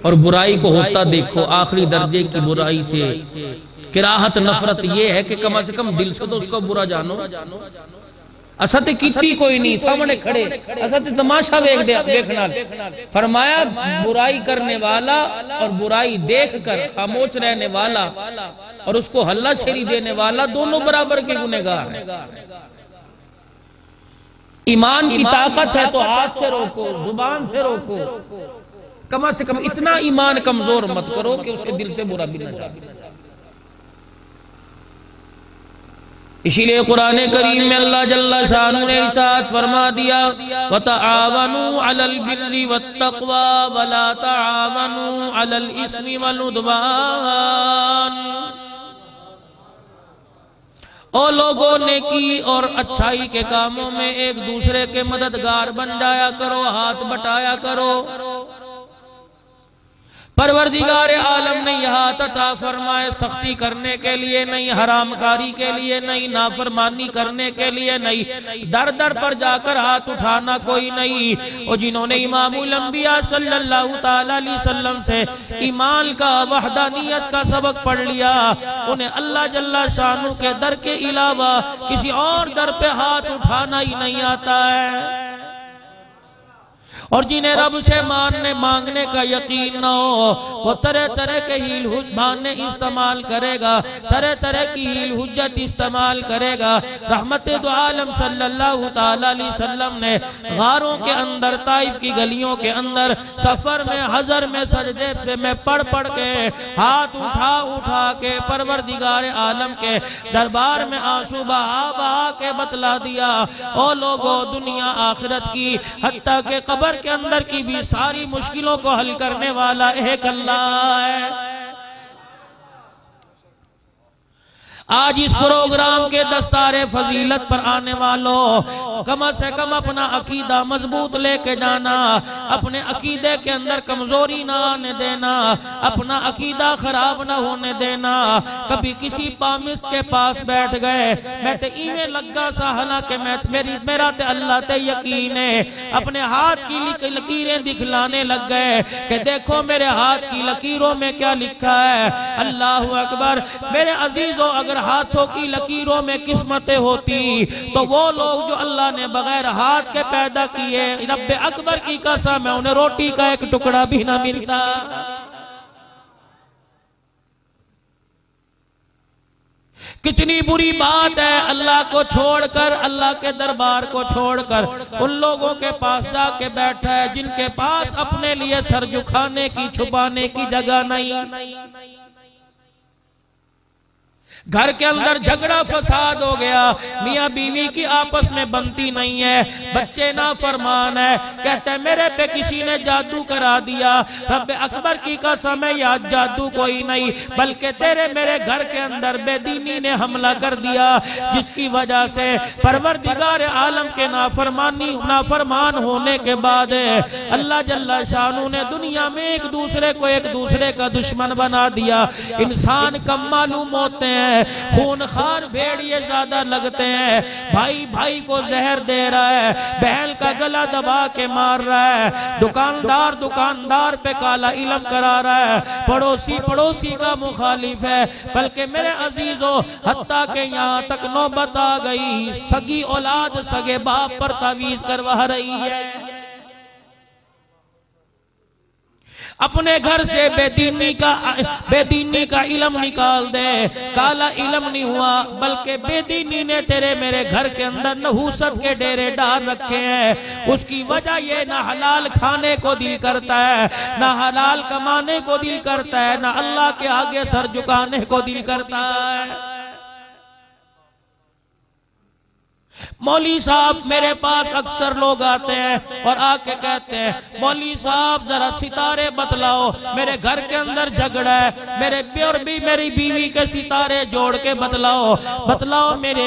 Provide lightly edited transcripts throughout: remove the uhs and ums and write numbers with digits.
اور برائی کو ہوتا دیکھو، آخری درجے کی برائی سے کراہت نفرت یہ ہے کہ کم از کم دل سے تو اس کو برا جانو۔ اسد کیتی کوئی نہیں، سامنے کھڑے اسد تماشا دیکھنا۔ فرمایا برائی کرنے والا اور برائی دیکھ کر خاموش رہنے والا اور اس کو ہلہ شیری دینے والا دونوں برابر کے گنہگار ہیں۔ ایمان کی طاقت ہے تو ہاتھ سے روکو، زبان سے روکو، کم از کم اتنا ایمان کمزور مت کرو کہ اسے دل سے برا بھی نہ جائے۔ اسی لئے قرآن کریم میں اللہ جل شانہ نے ارشاد فرما دیا وَتَعَاوَنُوا عَلَى الْبِرِّ وَالتَّقْوَى وَلَا تَعَاوَنُوا عَلَى الْإِثْمِ وَالْعُدْوَانِ۔ او لوگوں نیکی اور اچھائی کے کاموں میں ایک دوسرے کے مددگار بن جایا کرو، ہاتھ بٹایا کرو۔ پروردگار عالم نے یہاں عطا فرمائے سختی کرنے کے لیے نہیں، حرام کاری کے لیے نہیں، نافرمانی کرنے کے لیے نہیں، در در پر جا کر ہاتھ اٹھانا کوئی نہیں۔ اور جنہوں نے امام الانبیاء صلی اللہ علیہ وسلم سے ایمان کا، وحدانیت کا سبق پڑھ لیا، انہیں اللہ جل شانہ کے در کے علاوہ کسی اور در پہ ہاتھ اٹھانا ہی نہیں آتا ہے۔ اور جنہیں رب سے مانگنے کا یقین نہ ہو، وہ طرح طرح کے ہیل بہانے استعمال کرے گا، طرح طرح کی ہیل حجت استعمال کرے گا۔ رحمت دو عالم صلی اللہ علیہ وسلم نے غاروں کے اندر، طائف کی گلیوں کے اندر، سفر میں، حضر میں، سجدے سے میں پڑھ کے ہاتھ اٹھا کے پروردگار عالم کے دربار میں آنسو بہا کے بتلا دیا، او لوگو دنیا آخرت کی حتیٰ کہ قبر کے اندر کی بھی ساری مشکلوں کو حل کرنے والا ایک اللہ ہے۔ آج اس پروگرام کے دستار فضیلت پر آنے والوں کم سے کم اپنا عقیدہ مضبوط لے کے جانا، اپنے عقیدے کے اندر کمزوری نہ آنے دینا، اپنا عقیدہ خراب نہ ہونے دینا۔ کبھی کسی پامست کے پاس بیٹھ گئے، میں تے ایمیں لگا سا، حالانکہ میرا تے اللہ تے یقین ہے، اپنے ہاتھ کی لکیریں دکھلانے لگ گئے کہ دیکھو میرے ہاتھ کی لکیروں میں کیا لکھا ہے۔ اللہ اکبر میرے عزیزوں، اگر ہاتھوں کی لکیروں میں قسمتیں ہوتی تو وہ لوگ جو اللہ نے بغیر ہاتھ کے پیدا کیے، رب اکبر کی قسم ہے انہیں روٹی کا ایک ٹکڑا بھی نہ ملتا۔ کتنی بری بات ہے اللہ کو چھوڑ کر، اللہ کے دربار کو چھوڑ کر ان لوگوں کے پاس جا کے بیٹھا ہے جن کے پاس اپنے لیے سر جھکانے کی، چھپانے کی جگہ نہیں۔ گھر کے اندر جھگڑا فساد ہو گیا، میاں بیوی کی آپس میں بنتی نہیں ہے، بچے نافرمان ہے، کہتے ہیں میرے پہ کسی نے جادو کرا دیا۔ رب اکبر کی قسم ہے یا جادو کوئی نہیں، بلکہ تیرے میرے گھر کے اندر بے دینی نے حملہ کر دیا، جس کی وجہ سے پروردگار عالم کے نافرمان ہونے کے بعد اللہ جل شانہ نے دنیا میں ایک دوسرے کا دشمن بنا دیا۔ انسان کم معلوم ہوتے ہیں، خونخوار بھیڑیے زیادہ لگتے ہیں، بھائی بھائی کو زہر دے رہا ہے، بہن کا گلا دبا کے مار رہا ہے، دکاندار پہ کالا علم کرا رہا ہے، پڑوسی کا مخالف ہے۔ بلکہ میرے عزیزو حتیٰ کہ یہاں تک نوبت آ گئی، سگی اولاد سگے باپ پر تعویذ کروا رہی ہے۔ اپنے گھر سے بے دینی کا علم نکال دے، کالا علم نہیں ہوا، بلکہ بے دینی نے تیرے میرے گھر کے اندر نحوست کے ڈیرے ڈال رکھے ہیں۔ اس کی وجہ یہ نہ حلال کھانے کو دل کرتا ہے، نہ حلال کمانے کو دل کرتا ہے، نہ اللہ کے آگے سر جھکانے کو دل کرتا ہے۔ مولوی صاحب میرے پاس اکثر لوگ آتے ہیں اور آ کے کہتے ہیں مولوی صاحب ذرا ستارے بتلاؤ، میرے گھر کے اندر جھگڑا ہے، میری بیوی کے ستارے جوڑ کے بتلاؤ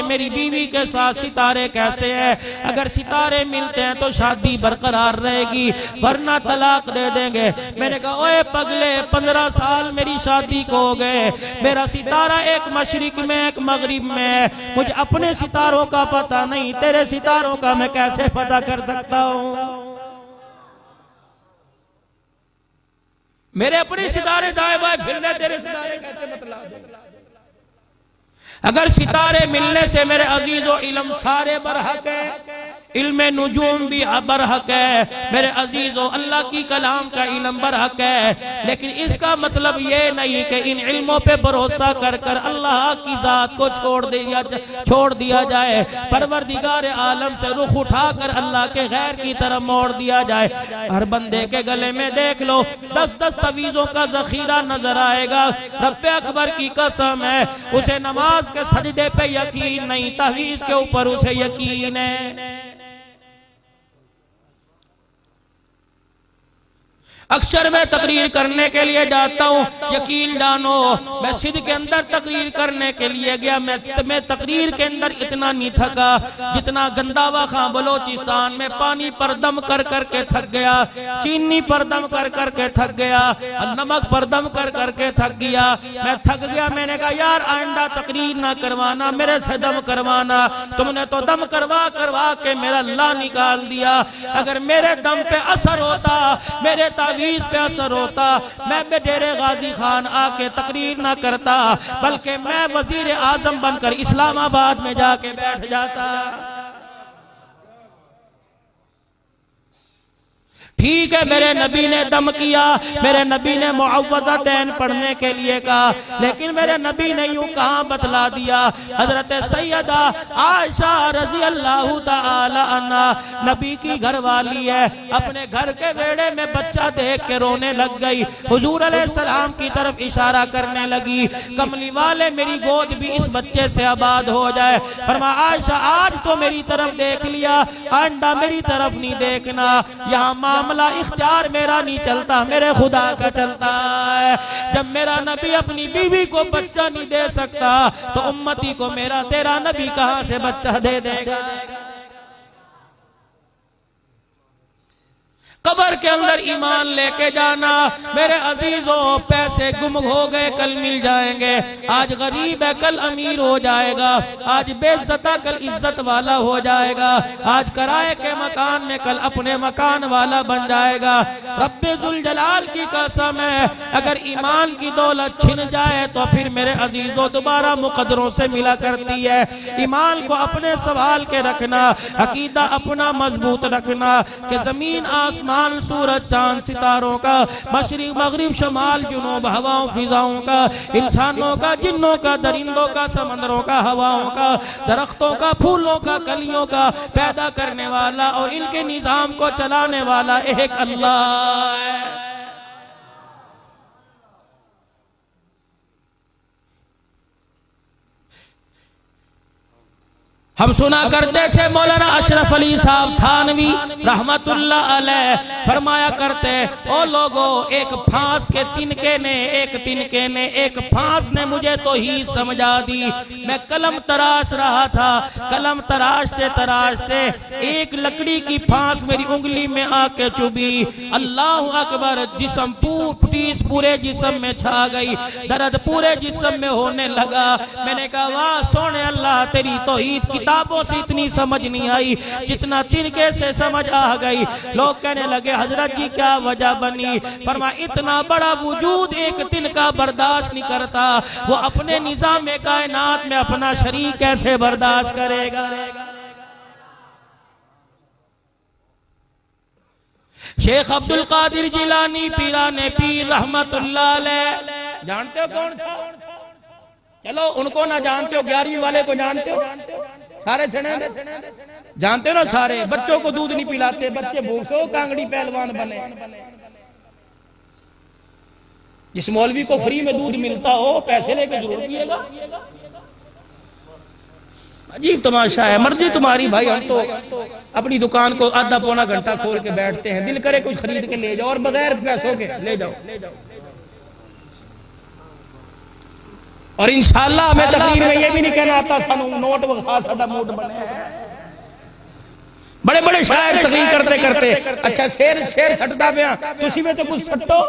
میری بیوی کے ساتھ ستارے کیسے ہیں، اگر ستارے ملتے ہیں تو شادی برقرار رہے گی ورنہ طلاق دے دیں گے۔ میں نے کہا اوے پگلے 15 سال میری شادی کو ہو گئے، میرا ستارہ ایک مشرق میں ایک مغرب میں ہے، مجھے اپنے ستاروں کا پتہ نہیں، تیرے ستاروں کا میں کیسے پتہ کر سکتا ہوں؟ میرے اپنے ستارے دائیں بائیں پھرنے تیرے ستارے کہتے بتلا دے. اگر ستارے ملنے سے میرے عزیز و علم سارے برحق ہے، علم نجوم بھی برحق ہے میرے عزیزو، اللہ کی کلام کا علم برحق ہے، لیکن اس کا مطلب یہ نہیں کہ ان علموں پہ بھروسہ کر کر اللہ کی ذات کو چھوڑ دیا جائے، پروردگار عالم سے رخ اٹھا کر اللہ کے غیر کی طرف موڑ دیا جائے. ہر بندے کے گلے میں دیکھ لو 10 تعویذوں کا ذخیرہ نظر آئے گا. رب اکبر کی قسم ہے اسے نماز کے سجدے پہ یقین نہیں، تعویذ کے اوپر اسے یقین ہے. اکثر میں تقریر کرنے کے لیے جاتا ہوں، یقین جانو میں سندھ کے اندر تقریر کرنے کے لیے گیا، میں تقریر کے اندر اتنا نہیں تھکا جتنا گنداوا خان بلوچستان میں پانی پر دم کر کر کے تھک گیا، چینی پر دم کر کر کے تھک گیا، نمک پر دم کر کر کے تھک گیا. میں تھک گیا، میں نے کہا یار آئندہ تقریر نہ کروانا، میرے سے دم کروانا. تم نے تو دم کروا کے میرا اللہ نکال دیا. اگر میرے دم پہ اثر ہوتا، میرے تعویذ پہ اثر ہوتا، میں ڈیر غازی خان آ کے تقریر نہ کرتا، بلکہ میں وزیر اعظم بن کر اسلام آباد میں جا کے بیٹھ جاتا. ٹھیک ہے میرے نبی نے دم کیا، میرے نبی نے معوذتین پڑھنے کے لیے کہا، لیکن میرے نبی نے یوں کہاں بتلا دیا. حضرت سیدہ عائشہ رضی اللہ تعالی عنہ نبی کی گھر والی ہے، اپنے گھر کے ویڑے میں بچہ دیکھ کے رونے لگ گئی. حضور علیہ السلام کی طرف اشارہ کرنے لگی، کملی والے میری گود بھی اس بچے سے آباد ہو جائے. فرمایا عائشہ آج تو میری طرف دیکھ لیا، آئندہ میری طرف نہیں دیکھنا. یہاں معاملہ اختیار میرا نہیں چلتا، میرے خدا کا چلتا ہے. جب میرا نبی اپنی بیوی کو بچہ نہیں دے سکتا تو امتی کو میرا تیرا نبی کہاں سے بچہ دے دے گا؟ قبر کے اندر ایمان لے کے جانا میرے عزیزوں، پیسے گم ہو گئے کل مل جائیں گے. آج غریب ہے کل امیر ہو جائے گا، آج بے عزت کل عزت والا ہو جائے گا، آج کرائے کے مکان میں کل اپنے مکان والا بن جائے گا. رب ذوالجلال کی قسم ہے اگر ایمان کی دولت چھن جائے تو پھر میرے عزیزوں دوبارہ مقدروں سے ملا کرتی ہے. ایمان کو اپنے سنبھال کے رکھنا، عقیدہ اپنا مضبوط رکھنا کہ زمین آسمان سورج چاند ستاروں کا، مشرق مغرب شمال جنوب ہواؤں فضاؤں کا، انسانوں کا جنوں کا درندوں کا سمندروں کا ہواؤں کا درختوں کا پھولوں کا کلیوں کا پیدا کرنے والا اور ان کے نظام کو چلانے والا ایک اللہ ہے. ہم سنا کرتے تھے مولانا اشرف علی صاحب تھانوی رحمت اللہ علیہ فرمایا کرتے، او لوگو ایک پھانس کے تنکے نے ایک پھانس نے مجھے تو ہی سمجھا دی. میں قلم تراش رہا تھا، قلم تراشتے ایک لکڑی کی پھانس میری انگلی میں آ کے چبھی. اللہ اکبر، جسم ٹیس پورے جسم میں چھا گئی، درد پورے جسم میں ہونے لگا. میں نے کہا واہ سونے اللہ، تیری توحید کتابوں سے اتنی سمجھ نہیں آئی جتنا تنکے سے سمجھ آ گئی. لوگ کہنے لگے حضرت جی کیا وجہ بنی؟ فرمایا اتنا بڑا وجود ایک تنکا برداشت نہیں کرتا، وہ اپنے نظام کائنات میں اپنا شریک کیسے برداشت کرے گا؟ شیخ عبدالقادر جیلانی پیران پیر رحمت اللہ علیہ، جانتے ہو کون تھا؟ چلو ان کو نہ جانتے ہو، 11ویں والے کو جانتے ہو؟ سارے چھنے جانتے ہو نا سارے. بچوں کو دودھ نہیں پلاتے، بچے بھوک سے کانگڑی پہلوان بنے. جس مولوی کو فری میں دودھ ملتا ہو پیسے لے کے ضرور پیے گا. عجیب تماشا ہے. مرضی تمہاری بھائی، ہم تو اپنی دکان کو آدھا پونا گھنٹہ کھول کے بیٹھتے ہیں، دل کرے کچھ خرید کے لے جاؤ اور بغیر پیسوں کے لے جاؤ. اور انشاءاللہ ہمیں تقریر میں یہ بھی نہیں کہنا آتا سانو نوٹ وغیرہ ساڈا موٹ بنے ہیں. بڑے بڑے شاعر تقریر کرتے اچھا شیر سٹتا پیا، تسی میں تو کچھ سٹو.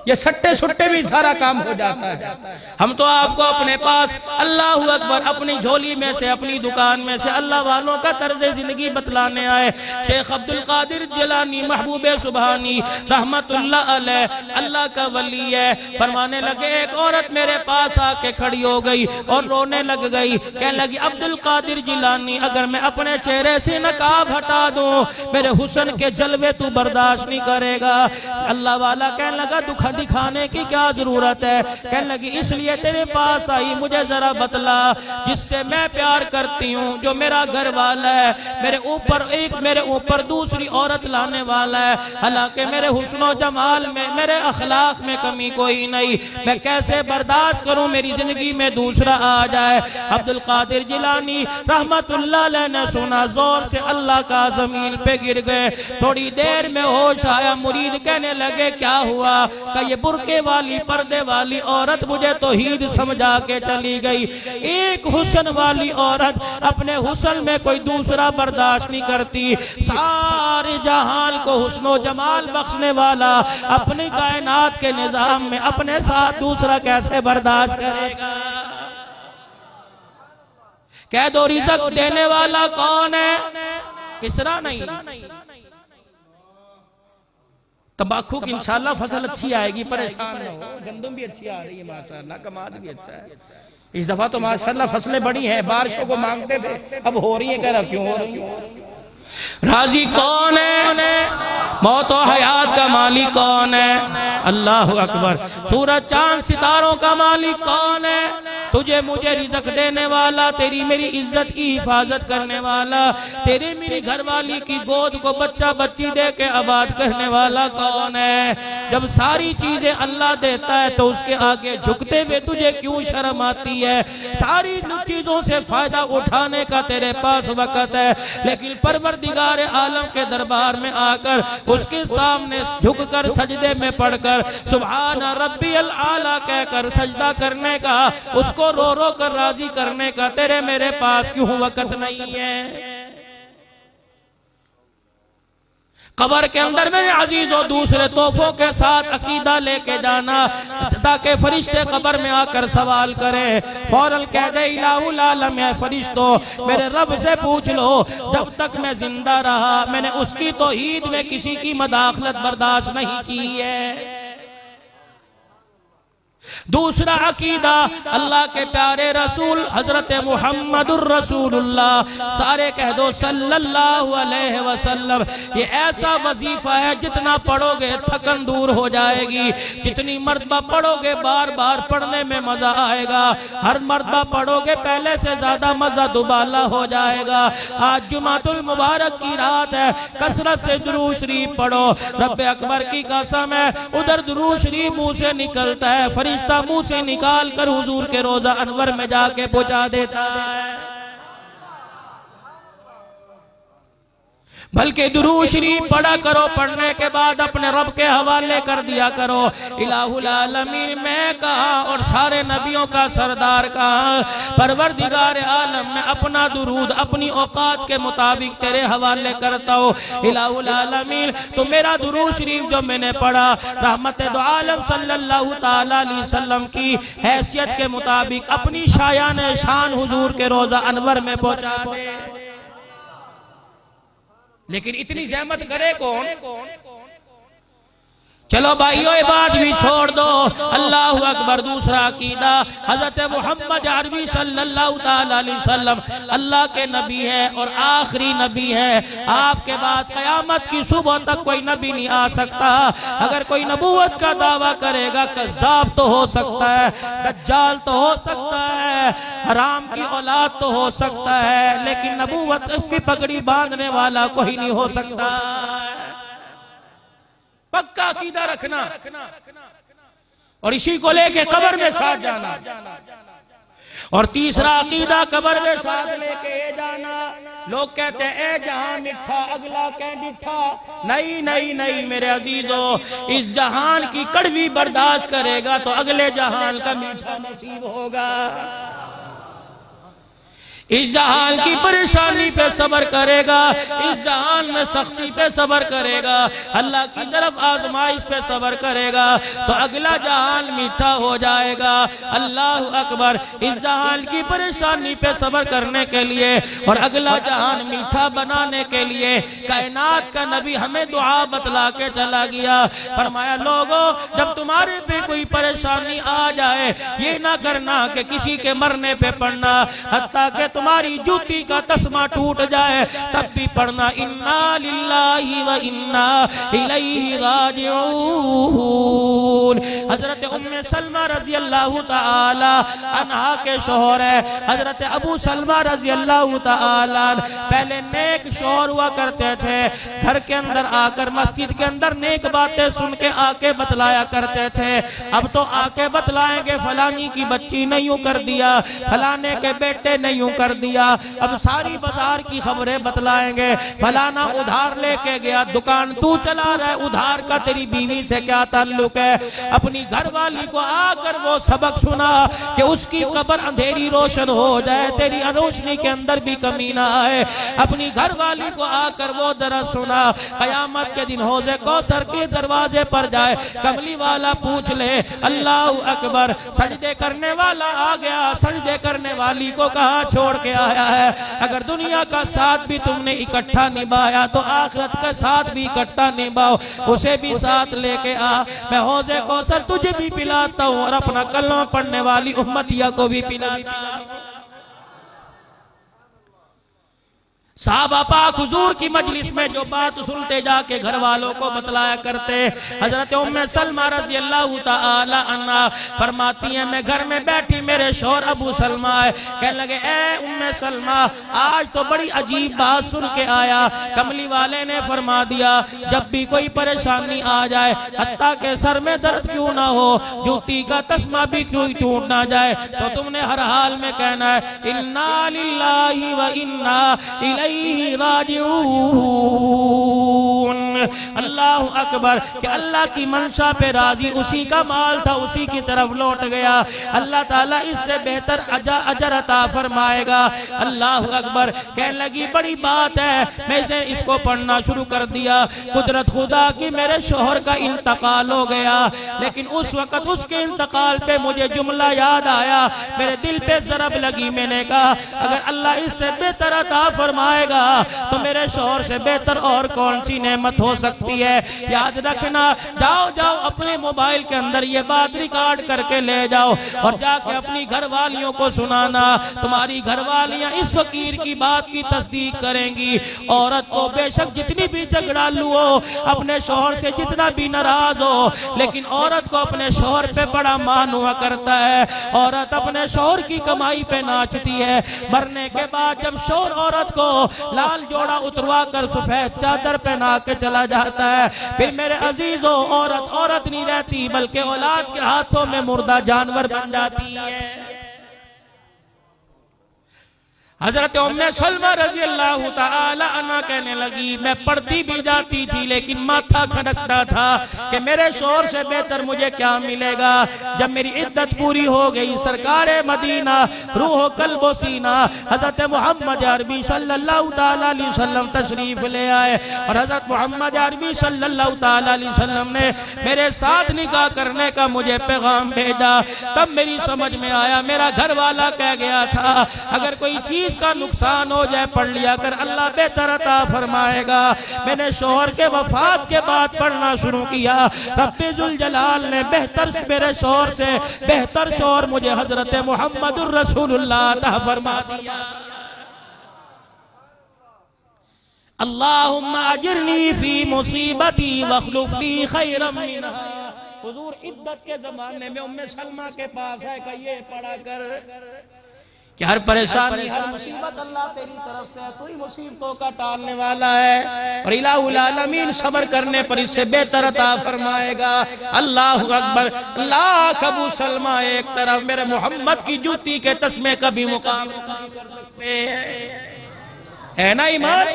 یہ سٹے سٹے بھی سارا کام ہو جاتا ہے. ہم تو آپ کو اپنے پاس اللہ اکبر اپنی جھولی میں سے اپنی دکان میں سے اللہ والوں کا طرز زندگی بتلانے آئے. شیخ عبدالقادر جیلانی محبوب سبحانی رحمت اللہ علیہ اللہ کا ولی ہے. فرمانے لگے ایک عورت میرے پاس آ کے کھڑی ہو گئی اور رونے لگ گئی. کہنے لگی عبدالقادر جیلانی اگر میں اپنے چہرے سے نقاب ہٹا دوں میرے حسن کے جلوے تو برداشت نہیں کرے گا. اللہ والا کہنے لگا دکھانے کی کیا ضرورت ہے؟ کہنے لگی اس لیے تیرے پاس آئی مجھے ذرا بتلا جس سے میں پیار کرتی ہوں جو میرا گھر والا ہے میرے اوپر دوسری عورت لانے والا ہے حالانکہ میرے حسن و جمال میں میرے اخلاق میں کمی کوئی نہیں. میں کیسے برداشت کروں میری زندگی میں دوسرا آ جائے؟ عبدالقادر جیلانی رحمت اللہ علیہ نے سنا زور سے اللہ کا زمین پہ گر گئے. تھوڑی دیر میں ہوش آیا. مرید کہنے لگے کیا ہوا؟ کہ یہ برقے والی پردے والی عورت مجھے توحید سمجھا کے چلی گئی. ایک حسن والی عورت اپنے حسن میں کوئی دوسرا برداشت نہیں کرتی. سارے جہان کو حسن و جمال بخشنے والا اپنی کائنات کے نظام میں اپنے ساتھ دوسرا کیسے برداشت کرے گا؟ کہہ دو رزق دینے والا کون ہے؟ کسرا نہیں. تمباکو کی انشاءاللہ فصل اچھی آئے گی پریشان نہ ہو. گندم بھی اچھی آ رہی ہے ماشاءاللہ کماد بھی اچھا ہے. اس دفعہ تو ماشاءاللہ فصلیں بڑی ہیں. بارشوں کو مانگتے تھے اب ہو رہی ہیں. کہہ رہا کیوں ہو رہی ہیں؟ راضی کون ہے؟ موت و حیات کا مالک کون ہے؟ اللہ اکبر. سورج چاند ستاروں کا مالک کون ہے؟ تجھے مجھے رزق دینے والا تیری میری عزت کی حفاظت کرنے والا تیری میری گھر والی کی گود کو بچہ بچی دے کے آباد کرنے والا کون ہے؟ جب ساری چیزیں اللہ دیتا ہے تو اس کے آگے جھکتے ہوئے تجھے کیوں شرم آتی ہے؟ ساری چیزوں سے فائدہ اٹھانے کا تیرے پاس وقت ہے لیکن پروردگار عالم کے دربار میں آ کر اس کے سامنے جھک کر سجدے میں پڑھ کر سبحان ربی العالی کہہ کر سجدہ کرنے کا اس کو رو رو کر راضی کرنے کا تیرے میرے پاس کیوں وقت نہیں ہے؟ قبر کے اندر میرے عزیزوں دوسرے تحفوں کے ساتھ عقیدہ لے کے جانا تاکہ فرشتے قبر میں آ کر سوال کریں. فوراً کہہ دے الہ العالم اے فرشتوں میرے رب سے پوچھ لو جب تک میں زندہ رہا میں نے اس کی توحید میں کسی کی مداخلت برداشت نہیں کی ہے. دوسرا عقیدہ اللہ کے پیارے رسول حضرت محمد الرسول اللہ سارے کہہ دو صلی اللہ علیہ وسلم. یہ ایسا وظیفہ ہے جتنا پڑھو گے تھکن دور ہو جائے گی. جتنی مرتبہ پڑھو گے بار بار پڑھنے میں مزہ آئے گا. ہر مرتبہ پڑھو گے پہلے سے زیادہ مزہ دوبالا ہو جائے گا. آج جمعۃ المبارک کی رات ہے کثرت سے درود شریف پڑھو. رب اکبر کی قسم ہے ادھر درود شریف منہ سے نکلتا ہے فرشتہ منہ سے نکال کر حضور کے روضہ انور میں جا کے پہنچا دیتا ہے. بلکہ درود شریف پڑھا کرو پڑھنے کے بعد اپنے رب کے حوالے کر دیا کرو. الہ العالمین میں کہا اور سارے نبیوں کا سردار کہا پروردگار عالم میں اپنا درود اپنی اوقات کے مطابق تیرے حوالے کرتا ہوں. الہ العالمین تو میرا درود شریف جو میں نے پڑھا رحمت دو عالم صلی اللہ تعالیٰ علیہ وسلم کی حیثیت کے مطابق اپنی شایان شان حضور کے روضہ انور میں پہنچا دے. لیکن اتنی زحمت کرے کون؟ چلو بھائیو یہ بات بھی چھوڑ دو. اللہ اکبر. دوسرا عقیدہ حضرت محمد عربی صلی اللہ علیہ وسلم اللہ کے نبی ہے اور آخری نبی ہے. آپ کے بعد قیامت کی صبح تک کوئی نبی نہیں آ سکتا. اگر کوئی نبوت کا دعویٰ کرے گا کذاب تو ہو سکتا ہے دجال تو ہو سکتا ہے حرام کی اولاد تو ہو سکتا ہے لیکن نبوت کی پگڑی باندھنے والا کوئی نہیں ہو سکتا. پکا عقیدہ رکھنا اور اسی کو لے کے قبر میں ساتھ جانا. اور تیسرا عقیدہ قبر میں ساتھ لے کے جانا. لوگ کہتے ہیں اے جہاں مٹھا اگلا کہ ڈٹھا. نہیں نہیں نہیں میرے عزیزو اس جہان کی کڑوی برداشت کرے گا تو اگلے جہان کا میٹھا نصیب ہوگا. اس جہان کی پریشانی پہ صبر کرے گا، اس جہان میں سختی پہ صبر کرے گا، اللہ کی طرف آزمائش پہ صبر کرے گا تو اگلا جہان میٹھا ہو جائے گا۔ اللہ اکبر۔ اس جہان کی پریشانی پہ صبر کرنے کے لیے اور اگلا جہان میٹھا بنانے کے لیے کائنات کا نبی ہمیں دعا بتلا کے چلا گیا۔ فرمایا لوگو جب تمہارے پہ کوئی پریشانی آ جائے یہ نہ کرنا کہ کسی کے مرنے پہ پڑھنا، حتیٰ کہ تمہاری جوتی کا تسمہ ٹوٹ جائے تب بھی پڑھنا انا للہ و انا الیہ راجعون۔ حضرت ام سلمہ رضی اللہ تعالی عنہا کے شوہر ہے حضرت ابو سلمہ رضی اللہ تعالی عنہ، پہلے نیک شوہر ہوا کرتے تھے، گھر کے اندر آ کر مسجد کے اندر نیک باتیں سن کے آ کے بتلایا کرتے تھے۔ اب تو آ کے بتلائیں گے فلانی کی بچی نے یوں کر دیا، فلانے کے بیٹے نے یوں کر دیا، اب ساری بازار کی خبریں بتلائیں گے، فلانا ادھار لے کے گیا، دکان تو چلا رہا ہے، ادھار کا تیری بیوی سے کیا تعلق ہے۔ اپنی گھر والی کو آ کر وہ سبق سنا کہ اس کی قبر اندھیری روشن ہو جائے، تیری روشنی کے اندر بھی کمی نہ آئے۔ اپنی گھر والی کو آ کر وہ درس سنا، قیامت کے دن حوض کوثر کے دروازے پر جائے، کملی والا پوچھ لے اللہ اکبر، سجدے کرنے والا آ گیا، سجدے کرنے والی کو کہاں چھوڑ کے آیا ہے؟ اگر دنیا کا ساتھ بھی تم نے اکٹھا نبھایا تو آخرت کا ساتھ بھی اکٹھا نبھاؤ، اسے بھی ساتھ لے کے آ، میں حوض کوثر تجھے بھی پلاتا ہوں اور اپنا کلمہ پڑھنے والی امتیہ کو بھی پلاتا ہوں۔ صحابہ پاک حضور کی مجلس میں جو بات سنتے جا کے گھر والوں کو بتلایا کرتے، حضرت ام سلمہ رضی اللہ تعالی عنہ فرماتی ہیں میں گھر میں بیٹھی، میرے شوہر ابو سلمہ ہے، کہنے لگے اے ام سلمہ آج تو بڑی عجیب بات سن کے آیا۔ کملی والے نے فرما دیا جب بھی کوئی پریشانی آ جائے، حتیٰ کہ سر میں درد کیوں نہ ہو، جوتی کا تسمہ بھی کیوں ٹوٹ نہ جائے، تو تم نے ہر حال میں کہنا ہے انا للہ و انا الیہ راجعون۔ اللہ اکبر کہ اللہ کی منشا پہ راضی، اسی کا مال تھا اسی کی طرف لوٹ گیا، اللہ تعالیٰ اس سے بہتر اجر عطا فرمائے گا۔ اللہ اکبر کہنے لگی بڑی بات ہے، میں نے اس کو پڑھنا شروع کر دیا، قدرت خدا کی میرے شوہر کا انتقال ہو گیا، لیکن اس وقت اس کے انتقال پہ مجھے جملہ یاد آیا، میرے دل پہ ضرب لگی، میں نے کہا اگر اللہ اس سے بہتر عطا فرمائے گا تو میرے شوہر سے بہتر اور کون سی نعمت ہو سکتی ہے۔ یاد رکھنا، جاؤ اپنے موبائل کے اندر یہ بات ریکارڈ کر کے لے جاؤ اور جا کے اپنی گھر والیوں کو سنانا، تمہاری گھر والیاں اس فقیر کی بات کی تصدیق کریں گی۔ عورت کو بے شک جتنی بھی جھگڑالو ہو، اپنے شوہر سے جتنا بھی ناراض ہو، لیکن عورت کو اپنے شوہر پہ بڑا مان ہوا کرتا ہے، عورت اپنے شوہر کی کمائی پہ ناچتی ہے۔ مرنے کے بعد جب شوہر عورت کو لال جوڑا اتروا کر سفید چادر پہنا کے چلا جاتا ہے، پھر میرے عزیزوں عورت نہیں رہتی بلکہ اولاد کے ہاتھوں میں مردہ جانور بن جاتی ہے۔ حضرت ام سلمہ رضی اللہ تعالی عنہ کہنے لگی میں پڑھتی بھی جاتی تھی لیکن ماتھا کھڑکتا تھا کہ میرے شوہر سے بہتر مجھے کیا ملے گا۔ جب میری عدت پوری ہو گئی، سرکار مدینہ روح و قلب و سینہ حضرت محمد عربی صلی اللہ تعالی علیہ وسلم تشریف لے آئے اور حضرت محمد عربی صلی اللہ تعالی علیہ وسلم نے میرے ساتھ نکاح کرنے کا مجھے پیغام بھیجا۔ تب میری سمجھ میں آیا، میرا گھر والا کہہ گیا تھا اگر کوئی چیز کا نقصان ہو جائے پڑھ لیا کر، اللہ بہتر عطا فرمائے گا۔ میں نے شوہر کے وفات کے بعد پڑھنا شروع کیا، رب ذوالجلال نے بہتر میرے شوہر سے بہتر شوہر مجھے حضرت محمد الرسول اللہ عطا فرما دیا۔ اللہم اجرنی فی مصیبتی واخلف لی خیرا منہا۔ حضور عدت کے زمانے میں ام سلمہ کے پاس ہے کہ یہ پڑھا کر کہ ہر پریشانی ہر مصیبت اللہ تیری طرف سے ہے، تو ہی مصیبتوں کا ٹالنے والا ہے اور الہ العالمین صبر کرنے پر اس سے بہتر عطا فرمائے گا۔ اللہ اکبر، لاکھ ابو سلمہ ایک طرف، میرے محمد کی جوتی کے تسمے کا بھی مقام ہے نا ایمان،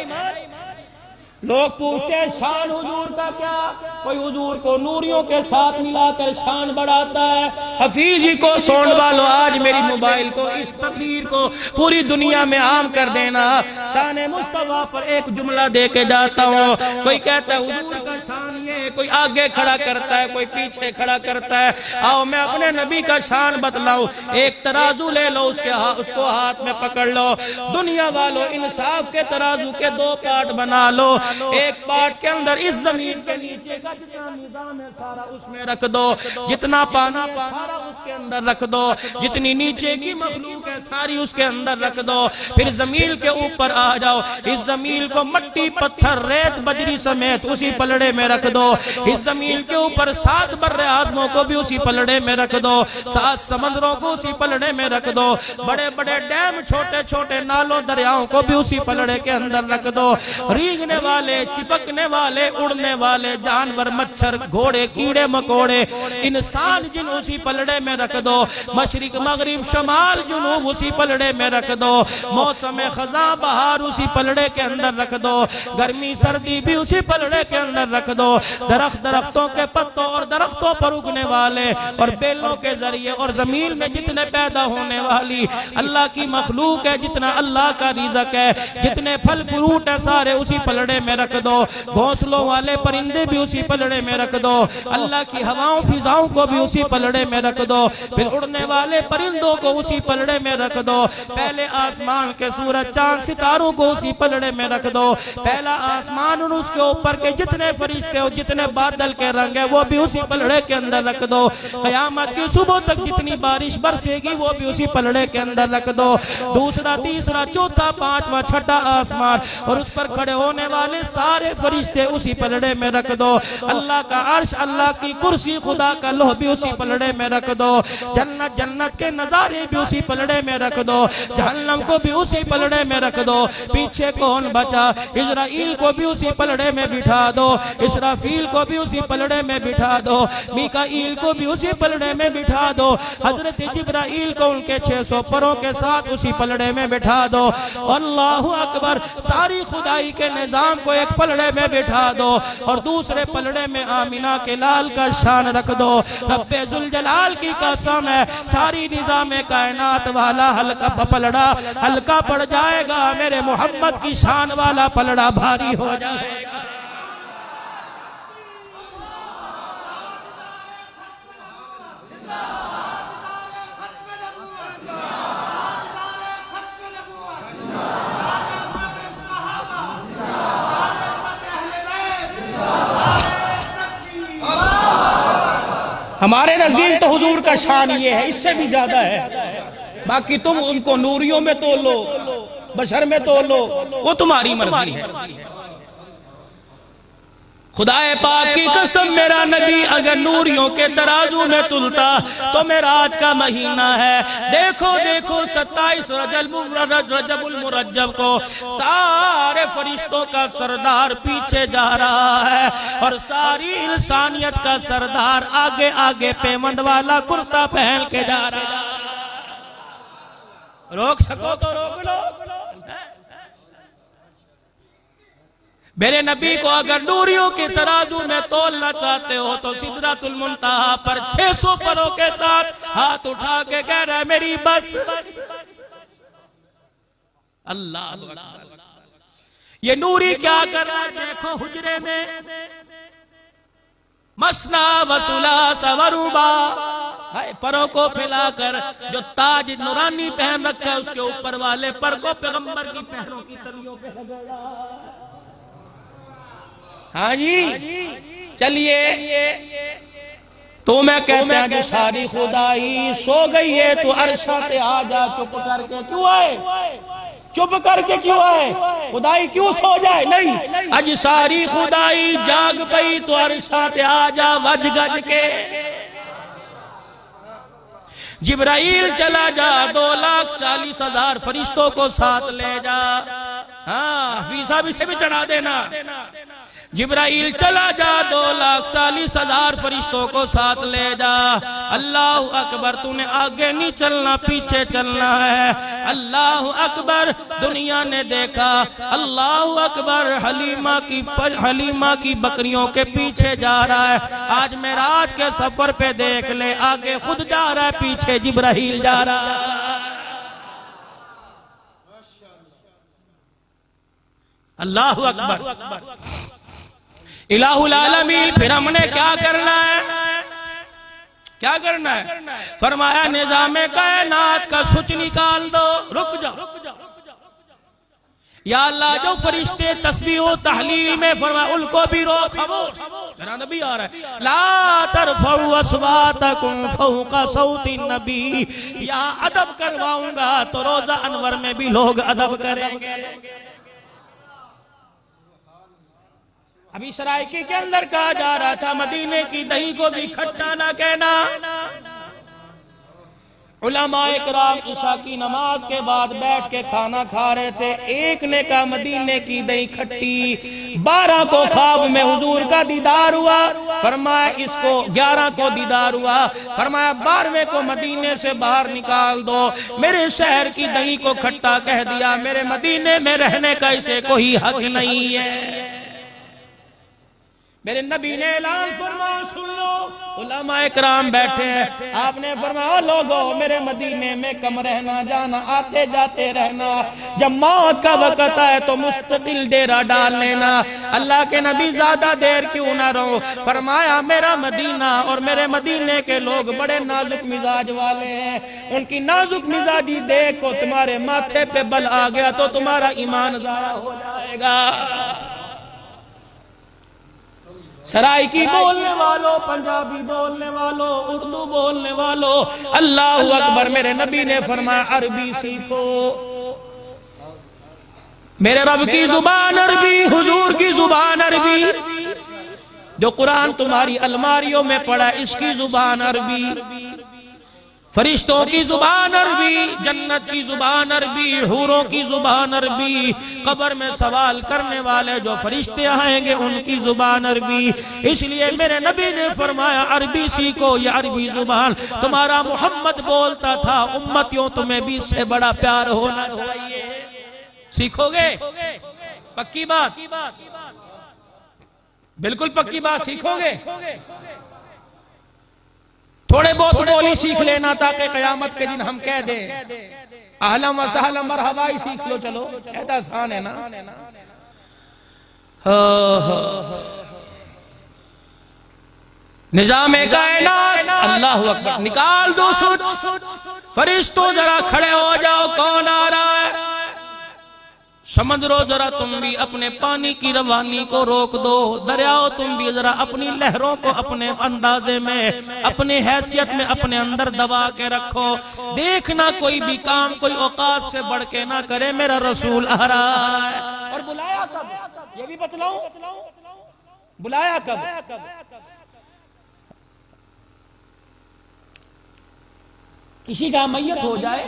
لوگ پوچھتے ہیں شان حضور کا کیا؟ کوئی حضور کو نوریوں کے ساتھ ملا کر شان بڑھاتا ہے۔ حفیظ جی کو سونڈ والو آج میری موبائل کو اس تقریر کو پوری دنیا میں عام کر دینا۔ شان مصطفیٰ پر ایک جملہ دے کے جاتا ہوں۔ کوئی کہتا ہے حضور کا شان یہ، کوئی آگے کھڑا کرتا ہے، کوئی پیچھے کھڑا کرتا ہے۔ آؤ میں اپنے نبی کا شان بتلاؤں۔ ایک ترازو لے لو، اس کو ہاتھ میں پکڑ لو۔ دنیا والو انصاف کے ترازو کے دو پارٹ بنا لو۔ ایک پارٹ کے اندر اس زمین کے نیچے کا جتنا نظام ہے سارا اس میں رکھ دو، جتنا پانی سارا اس کے اندر رکھ دو، جتنی نیچے کی مخلوق ہے ساری اس کے اندر رکھ دو۔ پھر زمین کے اوپر آ جاؤ، اس زمین کو مٹی پتھر ریت بجری سمیت اسی پلڑے میں رکھ دو۔ اس زمین کے اوپر 7 بر اعظموں کو بھی اسی پلڑے میں رکھ دو، 7 سمندروں کو اسی پلڑے میں رکھ دو، بڑے بڑے ڈیم چھوٹے چھوٹے نالوں دریاؤں کو بھی اسی پلڑے کے اندر رکھ دو۔ ریگنے والے، چپکنے والے، اڑنے والے جانور، مچھر، گھوڑے، کیڑے مکوڑے، انسان جن اسی پلڑے میں رکھ دو۔ مشرق مغرب شمال جنوب اسی پلڑے میں رکھ دو۔ موسم خزاں بہار اسی پلڑے کے اندر رکھ دو۔ گرمی سردی بھی اسی پلڑے کے اندر رکھ دو۔ درختوں کے پتوں اور درختوں پر اگنے والے اور بیلوں کے ذریعے اور زمین میں جتنے پیدا ہونے والی اللہ کی مخلوق ہے، جتنا اللہ کا رزق ہے، جتنے پھل فروٹ ہیں سارے اسی پلڑے میں رکھ دو۔ گھونسلوں والے پرندے بھی اسی پلڑے میں رکھ دو۔ اللہ کی ہواؤں فضاؤں کو بھی اسی پلڑے میں رکھ دو۔ پھر اڑنے والے پرندوں کو اسی پلڑے میں رکھ دو۔ پہلے آسمان کے سورج چاند ستاروں کو اسی پلڑے میں رکھ دو۔ پہلا آسمان اور اس کے اوپر کے جتنے فرشتے اور جتنے بادل کے رنگ ہیں وہ بھی اسی پلڑے کے اندر رکھ دو۔ قیامت کی صبح تک جتنی بارش برسے گی وہ بھی اسی پلڑے کے اندر رکھ دو۔ دوسرا، تیسرا، چوتھا، پانچواں، چھٹا آسمان اور اس پر کھڑے ہونے والے سارے فرشتے اسی پلڑے میں رکھ دو۔ اللہ کا عرش، اللہ کی کرسی، خدا کا لوح بھی اسی پلڑے میں رکھ دو۔ جنت کے نظارے بھی اسی پلڑے میں رکھ دو۔ جہنم کو بھی اسی پلڑے میں رکھ دو۔ پیچھے کون بچا؟ اسرائیل کو بھی اسی پلڑے میں بٹھا دو۔ اسرافیل کو بھی اسی پلڑے میں بٹھا دو۔ میکائیل کو بھی اسی پلڑے میں بٹھا دو۔ حضرت جبرائیل کو ان کے 600 پروں کے ساتھ اسی پلڑے میں بٹھا دو۔ اللہ اکبر، ساری خدائی کے نظام کو ایک پلڑے میں بٹھا دو اور دوسرے پلڑے میں آمینہ کے لال کا شان رکھ دو۔ رب ذوالجلال کی قسم ہے، ساری نظام کائنات والا ہلکا پلڑا ہلکا پڑ جائے گا، میرے محمد کی شان والا پلڑا بھاری ہو جائے گا۔ ہمارے نزدیک تو حضور کا شان یہ ہے، اس سے بھی زیادہ ہے۔ باقی تم ان کو نوریوں میں تول لو، بشر میں تول لو، وہ تمہاری مرضی ہے۔ خدا پاک کی قسم، میرا نبی اگر نوریوں کے ترازو میں تلتا تو معراج کا مہینہ ہے۔ دیکھو 27 رجب المرجب کو سارے فرشتوں کا سردار پیچھے جا رہا ہے اور ساری انسانیت کا سردار آگے آگے پیمند والا کرتا پہن کے جا رہا ہے۔ روک سکو تو روک لو۔ میرے نبی کو اگر نوریوں کے ترازو میں تولنا چاہتے ہو تو سدرۃ المنتہا پر 600 پروں کے ساتھ ہاتھ اٹھا کے کہہ رہا ہے میری بس۔ اللہ اکبر، یہ نوری کیا کر رہا ہے؟ دیکھو حجرے میں مثنا و ثلاث و رباع، پروں کو پھیلا کر جو تاج نورانی پہن رکھا ہے اس کے اوپر والے پر کو پیغمبر کی پہنوں کی تلیوں پہ لگا۔ ہاں جی چلیے، تو میں کہتا ہوں کہ ساری خدائی سو گئی ہے تو عرشہ پہ آ جا، چپ کر کے کیوں آئے؟ چپ کر کے کیوں آئے؟ خدائی کیوں سو جائے؟ نہیں، اج ساری خدائی جاگ پئی تو عرشہ پہ آ جا وج گج کے۔ جبرائیل چلا جا، 2,40,000 فرشتوں کو ساتھ لے جا۔ ہاں حفیظ صاحب اسے بھی چڑھا دینا۔ جبرائیل چلا جا 2,40,000 فرشتوں کو ساتھ لے جا. اللہ اکبر. تو نے آگے نہیں چلنا پیچھے چلنا ہے. اللہ اکبر. دنیا نے دیکھا اللہ اکبر حلیمہ کی بکریوں کے پیچھے جا رہا ہے. آج معراج کے سفر پہ دیکھ لے آگے خود جا رہا ہے پیچھے جبرائیل جا رہا ہے. اللہ اکبر. الہ العالمین. پھر ہم نے کیا کرنا ہے؟ کیا کرنا ہے؟ فرمایا نظام کائنات کا سوئچ نکال دو. رک جا. یا اللہ جو فرشتے تسبیح و تحلیل میں فرمایا ان کو بھی روک. خاموش. میرا نبی آ رہا ہے. لا ترفعوا اصواتکم فوق صوت النبی. یا ادب کرواؤں گا تو روزہ انور میں بھی لوگ ادب کریں گے. ابھی سرائکی کے اندر کہا جا رہا تھا مدینے کی دہی کو بھی کھٹا نہ کہنا. علماء کرام عشاء کی نماز کے بعد بیٹھ کے کھانا کھا رہے تھے. ایک نے کہا مدینے کی دہی کھٹی. 12 کو خواب میں حضور کا دیدار ہوا. فرمایا اس کو 11 کو دیدار ہوا. فرمایا 12ویں کو مدینے سے باہر نکال دو. میرے شہر کی دہی کو کھٹا کہہ دیا. میرے مدینے میں رہنے کا اسے کوئی حق نہیں ہے. میرے نبی نے اعلان فرمایا سن لو. علماء کرام بیٹھے ہیں. آپ نے فرمایا لوگو میرے مدینے میں کم رہنا جانا آتے جاتے رہنا. جب موت کا وقت آئے تو مستقل ڈیرا ڈال لینا. اللہ کے نبی زیادہ دیر کیوں نہ رہو. فرمایا میرا مدینہ اور میرے مدینے کے لوگ بڑے نازک مزاج والے ہیں. ان کی نازک مزاجی دیکھو تمہارے ماتھے پہ بل آ گیا تو تمہارا ایمان ضائع ہو جائے گا. سرائکی بولنے والوں پنجابی بولنے والوں اردو بولنے والوں اللہ اکبر. میرے نبی نے فرمایا عربی سیکھو. میرے رب کی زبان عربی حضور کی زبان عربی. جو قرآن تمہاری الماریوں میں پڑا اس کی زبان عربی. فرشتوں کی زبان عربی. جنت کی زبان عربی. حوروں کی زبان عربی. قبر میں سوال کرنے والے جو فرشتے آئیں گے ان کی زبان عربی. اس لیے میرے نبی نے فرمایا عربی سیکھو. یہ عربی زبان تمہارا محمد بولتا تھا. امتیوں تمہیں بھی اس سے بڑا پیار ہونا چاہیے. سیکھو گے؟ پکی بات. بالکل پکی بات. سیکھو گے؟ تھوڑے بہت بولی سیکھ لینا تاکہ قیامت کے دن ہم کہہ دیں اہلا و سہلا مرحبا ہی سیکھ لو. چلو ایسا آسان ہے نا. نظام کائنات. اللہ اکبر. نکال دو سوچ. فرشتوں ذرا کھڑے ہو جاؤ. کون آ رہا ہے؟ سمندروں ذرا تم بھی اپنے پانی کی روانی کو روک دو. دریاؤ تم بھی ذرا اپنی لہروں کو اپنے اندازے میں اپنے حیثیت میں اپنے اندر دبا کے رکھو. دیکھنا کوئی بھی کام کوئی اوقات سے بڑھ کے نہ کرے. میرا رسول آ رہا ہے. اور بلایا کب یہ بھی بتلاؤں. بلایا کب؟ کسی کا میت ہو جائے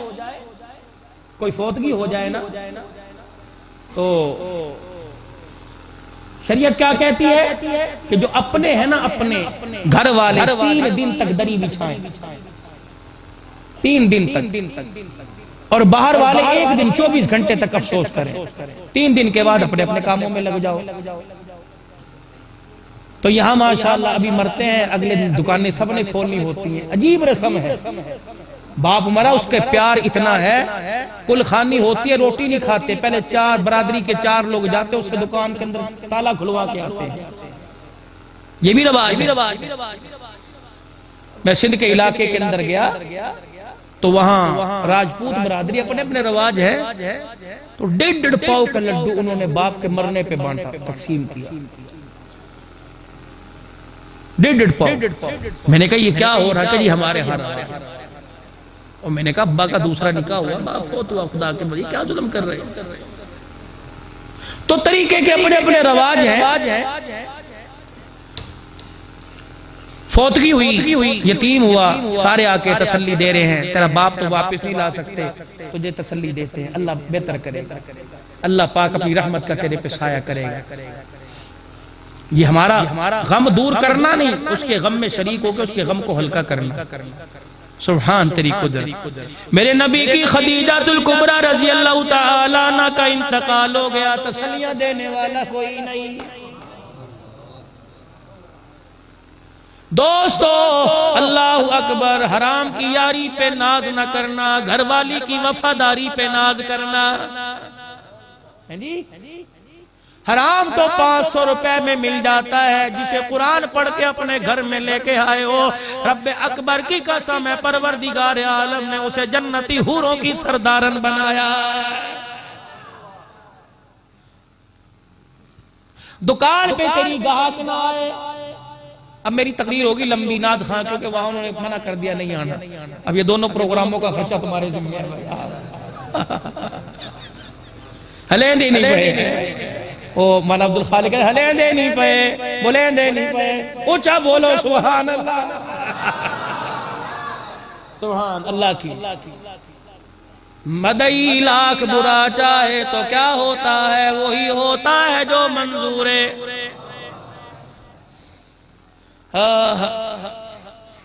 کوئی فوتگی ہو جائے نا تو شریعت کیا کہتی ہے کہ جو اپنے ہیں نا اپنے گھر والے 3 دن تک دری بچھائیں. 3 دن تک. اور باہر والے 1 دن 24 گھنٹے تک افسوس کریں. 3 دن کے بعد اپنے اپنے کاموں میں لگ جاؤ. تو یہاں ماشاءاللہ ابھی مرتے ہیں اگلے دن دکانیں سب نے کھولنی ہوتی ہیں. عجیب رسم ہے. باپ مرا اس کے پیار اتنا ہے کل خانی ہوتی ہے روٹی نہیں کھاتے. پہلے 4 برادری کے 4 لوگ جاتے اس سے دکان کے اندر تالا کھلوا کے آتے ہیں. یہ بھی رواج ہے. میں سندھ کے علاقے کے اندر گیا تو وہاں راجپوت برادری اپنے اپنے رواج ہے تو 1.5 پاؤ کا لڈو انہوں نے باپ کے مرنے پہ بانٹا تقسیم کیا. 1.5 پاؤ. میں نے کہا یہ کیا ہو رہا ہے؟ کہ ہمارے ہاں اور میں نے کہا ابا کا دوسرا نکاح ہوا باپ فوت ہوا خدا کے بھائی کیا ظلم کر رہے ہیں. تو طریقے کے اپنے اپنے رواج ہیں. فوتگی ہوئی یتیم ہوا سارے آ کے تسلی دے رہے ہیں تیرا باپ تو واپس نہیں لا سکتے تجھے تسلی دیتے ہیں اللہ بہتر کرے گا. اللہ پاک اپنی رحمت کا تیرے پہ سایہ کرے گا. یہ ہمارا غم دور کرنا نہیں، اس کے غم میں شریک ہو کے اس کے غم کو ہلکا کرنا۔ سبحان تیری قدرت۔ میرے نبی کی خدیجہ الکبریٰ رضی اللہ تعالیٰ عنہ کا انتقال ہو گیا، تسلیاں دینے والا کوئی نہیں۔ دوستو اللہ اکبر، حرام کی یاری پہ ناز نہ کرنا، گھر والی کی وفاداری پہ ناز کرنا۔ حرام تو 500 روپے میں مل جاتا ہے، جسے قرآن پڑھ کے اپنے گھر میں لے کے آئے ہو، رب اکبر کی قسم ہے پروردگار عالم نے اسے جنتی حوروں کی سردارن بنایا۔ دکان پہ تیری گاہک نہ آئے، اب میری تقریر ہوگی لمبی ناد خان، کیونکہ وہاں انہوں نے منع کر دیا نہیں آنا، اب یہ دونوں پروگراموں کا خرچہ تمہارے ذمہ ہے۔ ہلین دے نہیں پہے، او مولانا عبد الخالق ہے، ہلین دے نہیں پہے، بولین دے نہیں پہے، اونچا بولو سبحان اللہ، سبحان اللہ کی۔ مدعی لاکھ برا چاہے تو کیا ہوتا ہے، وہی ہوتا ہے جو منظور ہے۔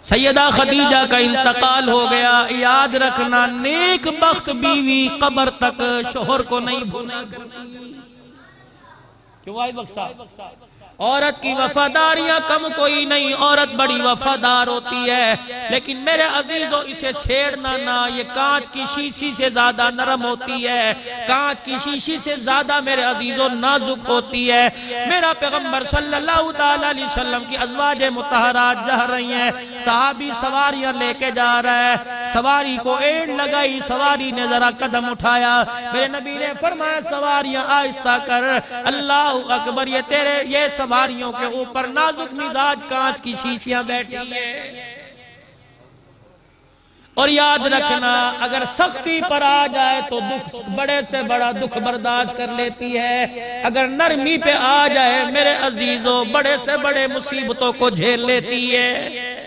سیدہ خدیجہ کا انتقال ہو گیا، یاد رکھنا نیک بخت بیوی قبر تک شوہر کو نہیں بھولا کرتی۔ کیوں واحد بخشا؟ عورت کی وفاداریاں کم کوئی نہیں، عورت بڑی وفادار ہوتی ہے، لیکن میرے عزیزو اسے چھیڑنا نہ، یہ کانچ کی شیشی سے زیادہ نرم ہوتی ہے، کانچ کی شیشی سے زیادہ میرے عزیزو نازک ہوتی ہے۔ میرا پیغمبر صلی اللہ علیہ وسلم کی ازواج مطہرات جا رہی ہیں، صحابی سواریاں لے کے جا رہا ہے، سواری کو ایڑ لگائی، سواری نے ذرا قدم اٹھایا، میرے نبی نے فرمایا سواریاں آہستہ کر، اللہ اکبر، یہ سواریوں کے اوپر نازک مزاج کانچ کی شیشیاں بیٹھی ہیں۔ اور یاد رکھنا اگر سختی پر آ جائے تو بڑے سے بڑا دکھ برداشت کر لیتی ہے، اگر نرمی پہ آ جائے میرے عزیزو بڑے سے بڑے مصیبتوں کو جھیل لیتی ہے۔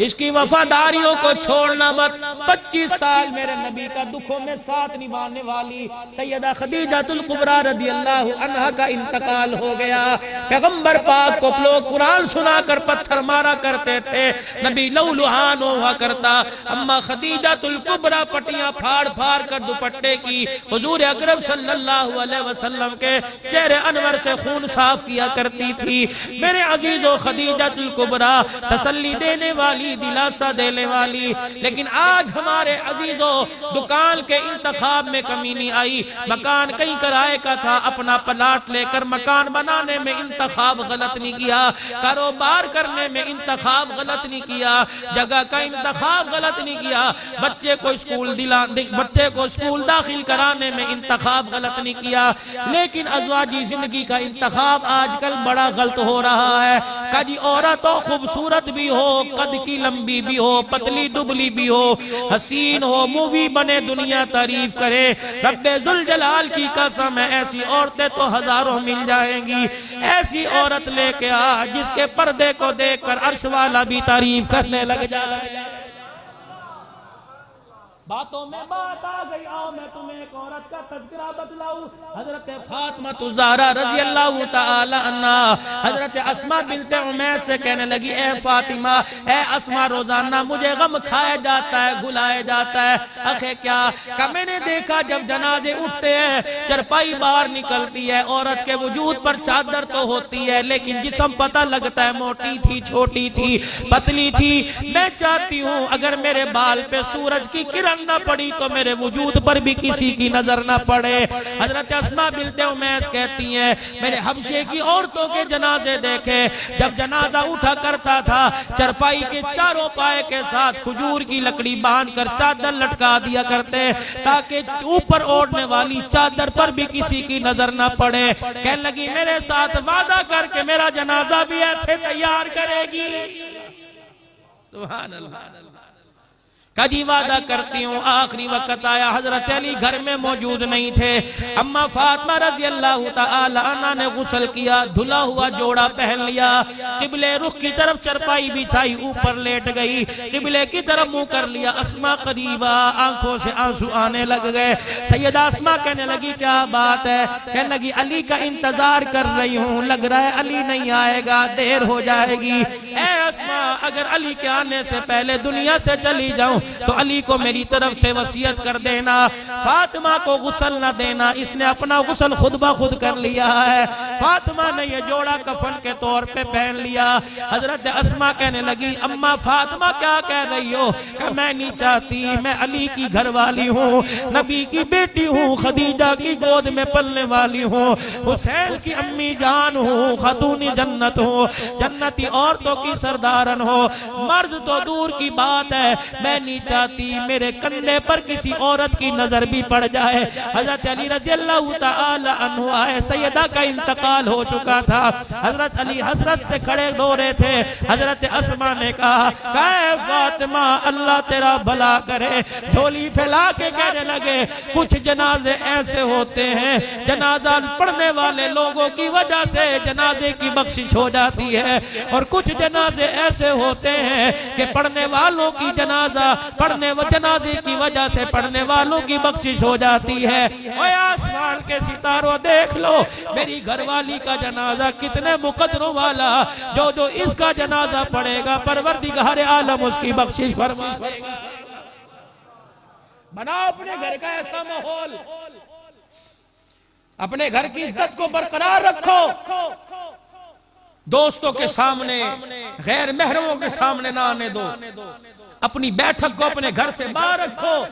اس کی وفاداریوں کو چھوڑنا مت۔ 25 سال میرے نبی کا دکھوں میں ساتھ نبھانے والی سیدہ خدیجہ الکبریٰ رضی اللہ عنہا کا انتقال ہو گیا۔ پیغمبر پاک کو لوگ قرآن سنا کر پتھر مارا کرتے تھے، نبی لولہان ہوا کرتا، اما خدیجہ الکبریٰ پٹیاں پھاڑ پھاڑ کر دوپٹے کی حضور اکرم صلی اللہ علیہ وسلم کے چہرے انور سے خون صاف کیا کرتی تھی۔ میرے عزیزو خدیجہ الکبریٰ تسلی دینے والی، دلاسا دینے والی، لیکن آج ہمارے عزیزو دکان کے انتخاب میں کمی نہیں آئی، مکان کئی کرائے کا تھا، اپنا پلاٹ لے کر مکان بنانے میں انتخاب غلط نہیں کیا، کاروبار کرنے میں انتخاب غلط نہیں کیا، جگہ کا انتخاب غلط نہیں کیا، بچے کو اسکول داخل کرانے میں انتخاب غلط نہیں کیا، لیکن ازواجی زندگی کا انتخاب آج کل بڑا غلط ہو رہا ہے۔ کجی عورت ہو، خوبصورت بھی ہو، قد کی لمبی بھی ہو، پتلی دبلی بھی ہو، حسین ہو، مووی بنے، دنیا تعریف کرے، رب ذوالجلال کی قسم ہے ایسی عورتیں تو ہزاروں مل جائیں گی۔ ایسی عورت لے کے آ جس کے پردے کو دیکھ کر عرش والا بھی تعریف کرنے لگ جائے۔ باتوں میں بات آ گئی، آؤ میں تمہیں ایک عورت کا تذکرہ بتلاؤں۔ حضرت فاطمہ الزہرا رضی اللہ تعالی عنہ حضرت اسماء بنت عمیس سے کہنے لگی، اے فاطمہ، اے اسماء، روزانہ مجھے غم کھایا جاتا ہے، گھلائے جاتا ہے۔ آخر کیا کہ میں نے دیکھا جب جنازے اٹھتے ہیں، چرپائی باہر نکلتی ہے، عورت کے وجود پر چادر تو ہوتی ہے لیکن جسم پتہ لگتا ہے موٹی تھی، چھوٹی تھی، پتلی تھی۔ میں چاہتی ہوں اگر میرے بال پہ سورج کی کرن نہ پڑی تو میرے وجود پر بھی کسی کی نظر نہ پڑے۔ حضرت اسماء بنت عمیس کہتی ہیں میں نے حبشے کی عورتوں کے جنازے دیکھے، جب جنازہ اٹھا کرتا تھا چرپائی کے چاروں پائے کے ساتھ کھجور کی لکڑی باندھ کر چادر لٹکا دیا کرتے تاکہ اوپر اوڑھنے والی چادر پر بھی کسی کی نظر نہ پڑے۔ کہنے لگی میرے ساتھ وعدہ کر کے میرا جنازہ بھی ایسے تیار کرے گی۔ سبحان اللہ۔ کہ جی وعدہ کرتی ہوں. آخری وقت آیا, حضرت علی گھر میں موجود نہیں تھے. اما فاطمہ رضی اللہ تعالی عنہ نے غسل کیا, دھلا ہوا جوڑا پہن لیا, قبلے رخ کی طرف چرپائی بچھائی, اوپر لیٹ گئی, قبلے کی طرف منہ کر لیا. اسما قریبا, آنکھوں سے آنسو آنے لگ گئے. سیدہ اسما کہنے لگی کیا بات ہے؟ کہنے لگی علی کا انتظار کر رہی ہوں, لگ رہا ہے علی نہیں آئے گا, دیر ہو جائے گی. اے اسما, اگر علی کے آنے سے پہلے دنیا سے چلی جاؤں تو علی کو میری طرف سے وصیت کر دینا, فاطمہ کو غسل نہ دینا. اس نے اپنا غسل خود بخود کر لیا ہے. فاطمہ نے یہ جوڑا کفن کے طور پہ پہن لیا. حضرت اسما کہنے لگی اما فاطمہ کیا کہہ رہی ہو؟ کہ میں نہیں چاہتی, میں علی کی گھر والی ہوں, نبی کی بیٹی ہوں, خدیجہ کی گود میں پلنے والی ہوں, حسین کی امی جان ہوں, خاتون جنت ہوں, جنتی عورتوں کی سردارن ہو. مرد تو دور کی بات ہے, میں نہیں چاہتی میرے کندھے پر کسی عورت کی نظر بھی پڑ جائے. حضرت علی رضی اللہ تعالی عنہ آئے, سیدہ کا انتقال ہو چکا تھا. حضرت علی حسرت سے کھڑے رو رہے تھے. حضرت اسما نے کہا اے فاطمہ اللہ تیرا بھلا کرے. جھولی پھیلا کے کہنے لگے کچھ جنازے ایسے ہوتے ہیں, جنازہ پڑھنے والے لوگوں کی وجہ سے جنازے کی بخشش ہو جاتی ہے, اور کچھ جنازے ایسے ہوتے ہیں کہ پڑھنے والوں کی جنازے کی وجہ سے پڑھنے والوں کی بخشش ہو جاتی ہے. اے آسمان کے ستاروں دیکھ لو میری گھر والی کا جنازہ کتنے مقدروں والا, جو اس کا جنازہ پڑھے گا پروردگار عالم اس کی بخشش فرما دے گا. بناؤ اپنے گھر کا ایسا ماحول, اپنے گھر کی عزت کو برقرار رکھو, دوستوں کے سامنے, غیر محرموں کے سامنے نہ آنے دو, اپنی بیٹھک کو اپنے گھر سے باہر رکھو.